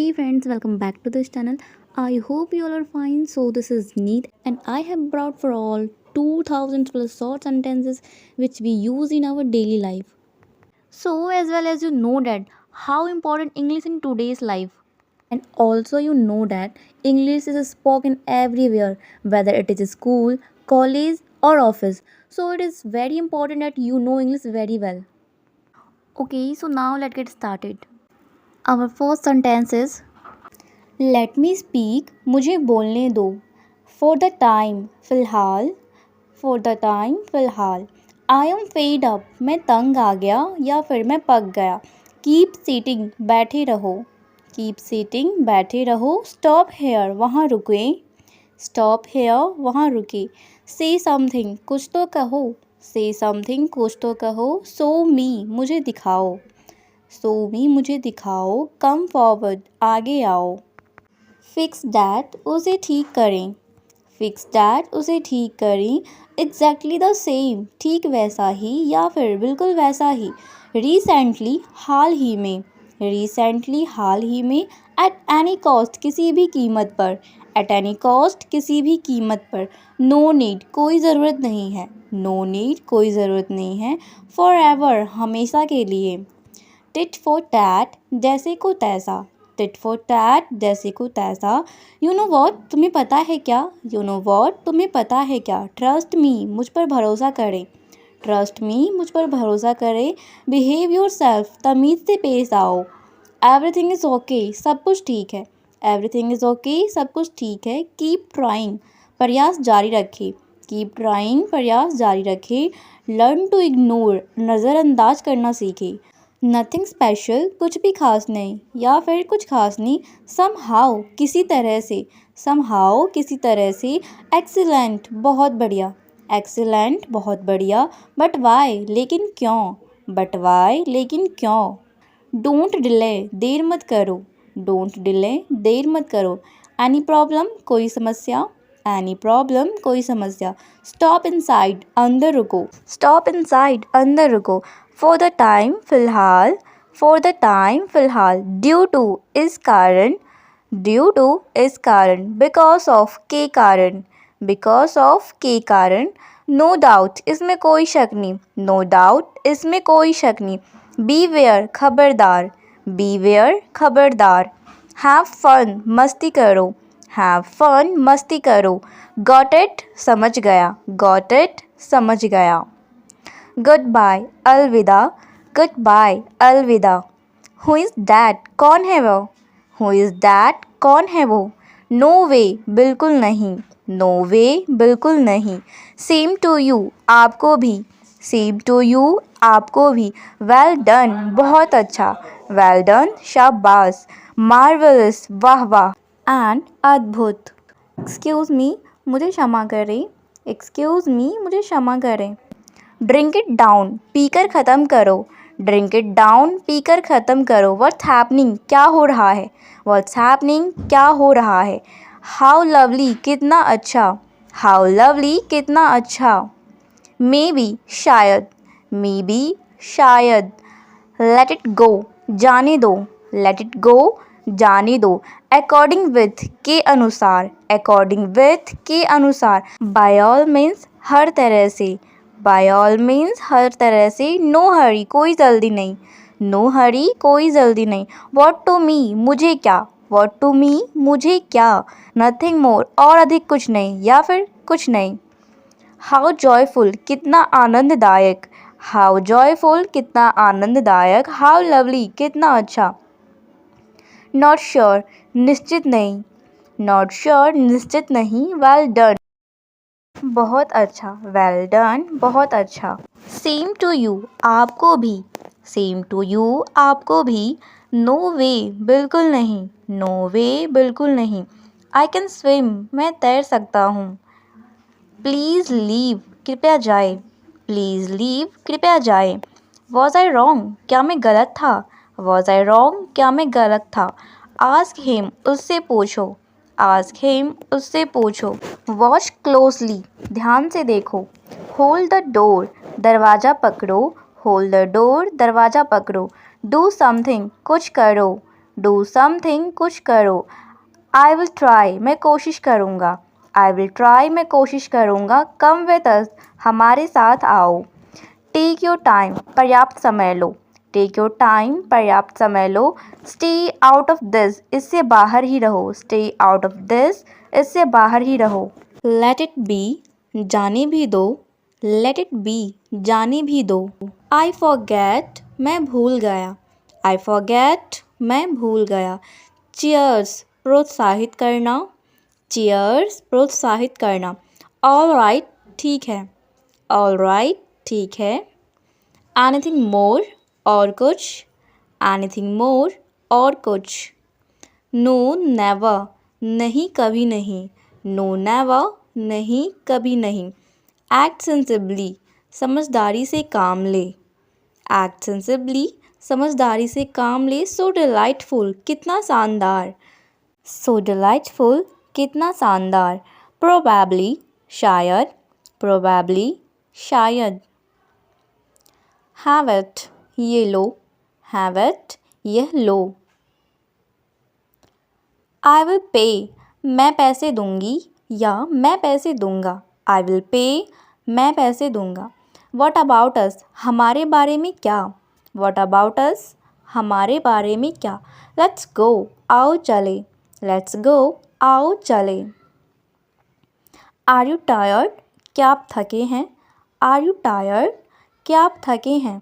Hey friends, welcome back to this channel. I hope you all are fine. So this is Neat and I have brought for all 2000 plus short sentences which we use in our daily life. So as well as you know that how important English in today's life. And also you know that English is spoken everywhere, whether it is school, college or office. So it is very important that you know English very well. Okay, so now let's get started. Our first sentence is let me speak मुझे बोलने दो for the time फ़िलहाल I am fed up मैं तंग आ गया या फिर मैं पक गया कीप सीटिंग बैठे रहो स्टॉप हेयर वहाँ रुके से समथिंग कुछ तो कहो सो मी मुझे दिखाओ कम फॉरवर्ड आगे आओ फिक्स दैट उसे ठीक करें एग्जैक्टली द सेम ठीक वैसा ही या फिर बिल्कुल वैसा ही रिसेंटली हाल ही में एट एनी कॉस्ट किसी भी कीमत पर नो नीड कोई ज़रूरत नहीं है फॉर एवर हमेशा के लिए टिट फॉर टैट जैसे को तैसा यू नो वॉट तुम्हें पता है क्या ट्रस्ट मी मुझ पर भरोसा करें बिहेव योर सेल्फ तमीज़ से पेश आओ एवरीथिंग इज़ ओके सब कुछ ठीक है कीप ट्राइंग प्रयास जारी रखें लर्न टू इग्नोर नज़रअंदाज करना सीखें नथिंग स्पेशल कुछ भी खास नहीं या फिर कुछ खास नहीं समहाउ किसी तरह से एक्सीलेंट बहुत बढ़िया बट वाई लेकिन क्यों डोंट डिले देर मत करो एनी प्रॉब्लम कोई समस्या स्टॉप इनसाइड अंदर रुको फॉर द टाइम फ़िलहाल ड्यू टू इस कारण बिकॉज ऑफ के कारण नो डाउट इसमें कोई शक नहीं बीवेयर खबरदार हैव फन मस्ती करो गॉट इट समझ गया गुड बाय अलविदा हु इज़ दैट कौन है वो नो वे बिल्कुल नहीं सेम टू यू आपको भी वेल डन बहुत अच्छा शाबाश मार्वलस वाह एंड अद्भुत एक्सक्यूज़ मी मुझे क्षमा करें ड्रिंक इट डाउन पीकर ख़त्म करो व्हाट्स हैपनिंग क्या हो रहा है हाउ लवली कितना अच्छा मे बी शायद लेट इट गो जाने दो अकॉर्डिंग विथ के अनुसार बाय ऑल मीन्स हर तरह से नो हरी कोई जल्दी नहीं व्हाट टू मी मुझे क्या नथिंग मोर और अधिक कुछ नहीं या फिर कुछ नहीं हाउ जॉयफुल कितना आनंददायक हाउ लवली कितना अच्छा नॉट श्योर निश्चित नहीं वेल डन बहुत अच्छा सेम टू यू आपको भी नो वे बिल्कुल नहीं आई कैन स्विम मैं तैर सकता हूँ प्लीज़ लीव कृपया जाए वॉज आई रॉन्ग क्या मैं गलत था आस्क हिम उससे पूछो वॉच क्लोजली ध्यान से देखो होल्ड द डोर दरवाज़ा पकड़ो डू समथिंग कुछ करो डू समथिंग, कुछ करो। आई विल ट्राई, मैं कोशिश करूँगा। आई विल ट्राई, मैं कोशिश करूँगा। कम विद अस, हमारे साथ आओ। टेक योर टाइम, पर्याप्त समय लो। टेक योर टाइम, पर्याप्त समय लो। स्टे आउट ऑफ दिस, इससे बाहर ही रहो। स्टे आउट ऑफ दिस, इससे बाहर ही रहो। लेट इट बी, जाने भी दो। लेट इट बी, जाने भी दो। आई फॉरगेट, मैं भूल गया। आई फॉरगेट, मैं भूल गया। चीयर्स, प्रोत्साहित करना। चीयर्स, प्रोत्साहित करना। ऑल राइट, ठीक है। ऑल राइट, ठीक है। एनीथिंग मोर, और कुछ। एनीथिंग मोर, और कुछ। नो नेवर, नहीं कभी नहीं। नो नेवर, नहीं कभी नहीं। एक्ट सेंसिबली, समझदारी से काम ले। एक्ट सेंसिबली, समझदारी से काम ले। सो डिलाइटफुल, कितना शानदार। सो डिलाइटफुल, कितना शानदार। प्रोबेबली, शायद। प्रोबेबली, शायद। हैव इट, ये लो। हैव इट, यह लो। आई विल पे, मैं पैसे दूंगी या मैं पैसे दूंगा। आई विल पे, मैं पैसे दूंगा। वॉट अबाउट अस, हमारे बारे में क्या। वॉट अबाउट अस, हमारे बारे में क्या। लेट्स गो, आओ चले। लेट्स गो, आओ चले। आर यू टायर्ड, क्या आप थके हैं। आर यू टायर्ड, क्या आप थके हैं।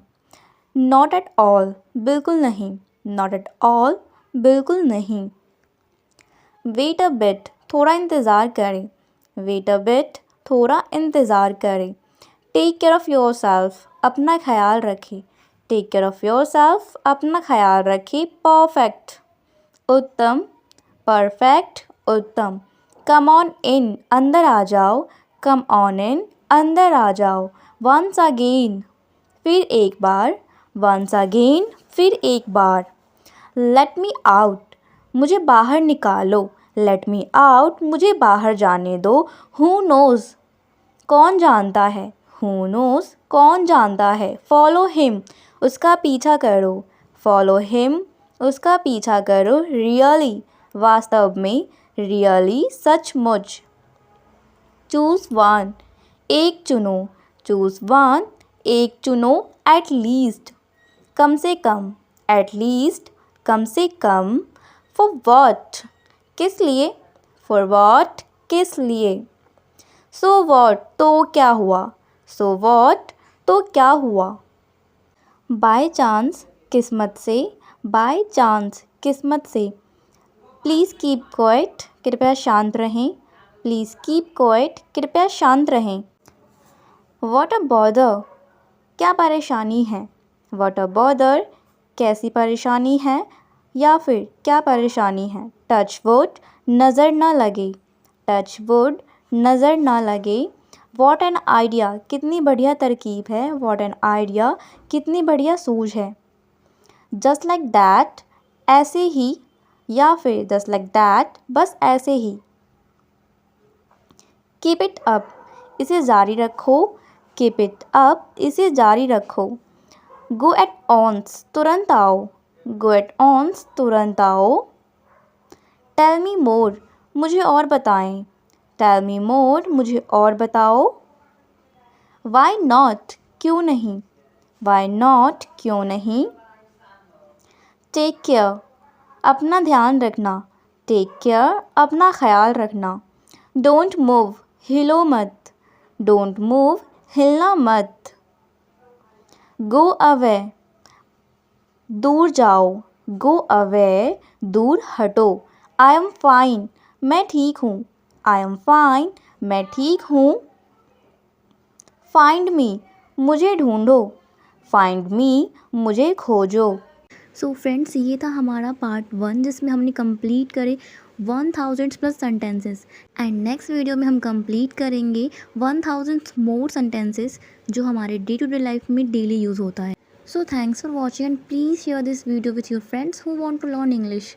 नॉट एट ऑल, बिल्कुल नहीं। नॉट एट ऑल, बिल्कुल नहीं। वेट अ बिट, थोड़ा इंतज़ार करें। वेट अ बिट, थोड़ा इंतज़ार करें। Take care of yourself, अपना ख्याल रखें। Take care of yourself, अपना ख्याल रखें। परफेक्ट, उत्तम। परफेक्ट, उत्तम। कम ऑन इन, अंदर आ जाओ। कम ऑन इन, अंदर आ जाओ। वंस अगेन, फिर एक बार। वंस अगेन, फिर एक बार। लेट मी आउट, मुझे बाहर निकालो। लेट मी आउट, मुझे बाहर जाने दो। हु नोज़, कौन जानता है। हु नोज़, कौन जानता है। फॉलो हिम, उसका पीछा करो। फॉलो हिम, उसका पीछा करो। रियली, वास्तव में। रियली, सचमुच। चूज़ वन, एक चुनो। चूज़ वन, एक चुनो। एट लीस्ट, कम से कम। एट लीस्ट, कम से कम। फॉर वॉट, किस लिए। फॉर वॉट, किस लिए। सो वॉट, तो क्या हुआ। सो वॉट, तो क्या हुआ। बाय चांस, किस्मत से। बाय चांस, किस्मत से। प्लीज़ कीप क्वाइट, कृपया शांत रहें। प्लीज़ कीप क्वाइट, कृपया शांत रहें। व्हाट अ बॉदर, क्या परेशानी है। व्हाट अ बॉदर, कैसी परेशानी है या फिर क्या परेशानी है। टच वुड, नज़र न लगे। टच वुड, नज़र न लगे। व्हाट एन आइडिया, कितनी बढ़िया तरकीब है। व्हाट एन आइडिया, कितनी बढ़िया सूझ है। जस्ट लाइक दैट, ऐसे ही या फिर जस्ट लाइक दैट, बस ऐसे ही। कीप इट अप, इसे जारी रखो। कीप इट अप, इसे जारी रखो। गो एट ऑन्स, तुरंत आओ। गो एट ऑन्स, तुरंत आओ। टेल मी मोर, मुझे और बताएं। टेल मी मोर, मुझे और बताओ। वाई नॉट, क्यों नहीं। वाई नॉट, क्यों नहीं। टेक केयर, अपना ध्यान रखना। टेक केयर, अपना ख्याल रखना। डोंट मूव, हिलो मत। डोंट मूव, हिलना मत। गो अवे, दूर जाओ। गो अवे, दूर हटो। आई एम फाइन, मैं ठीक हूँ। आई एम फाइन, मैं ठीक हूँ। फाइंड मी, मुझे ढूंढो। फाइंड मी, मुझे खोजो। सो फ्रेंड्स, ये था हमारा पार्ट 1 जिसमें हमने कंप्लीट करे 1000 plus sentences. And next video में हम कंप्लीट करेंगे 1000 मोर सेंटेंसेस जो हमारे डे टू डे लाइफ में डेली यूज़ होता है। So thanks for watching and please share this video with your friends who want to learn English.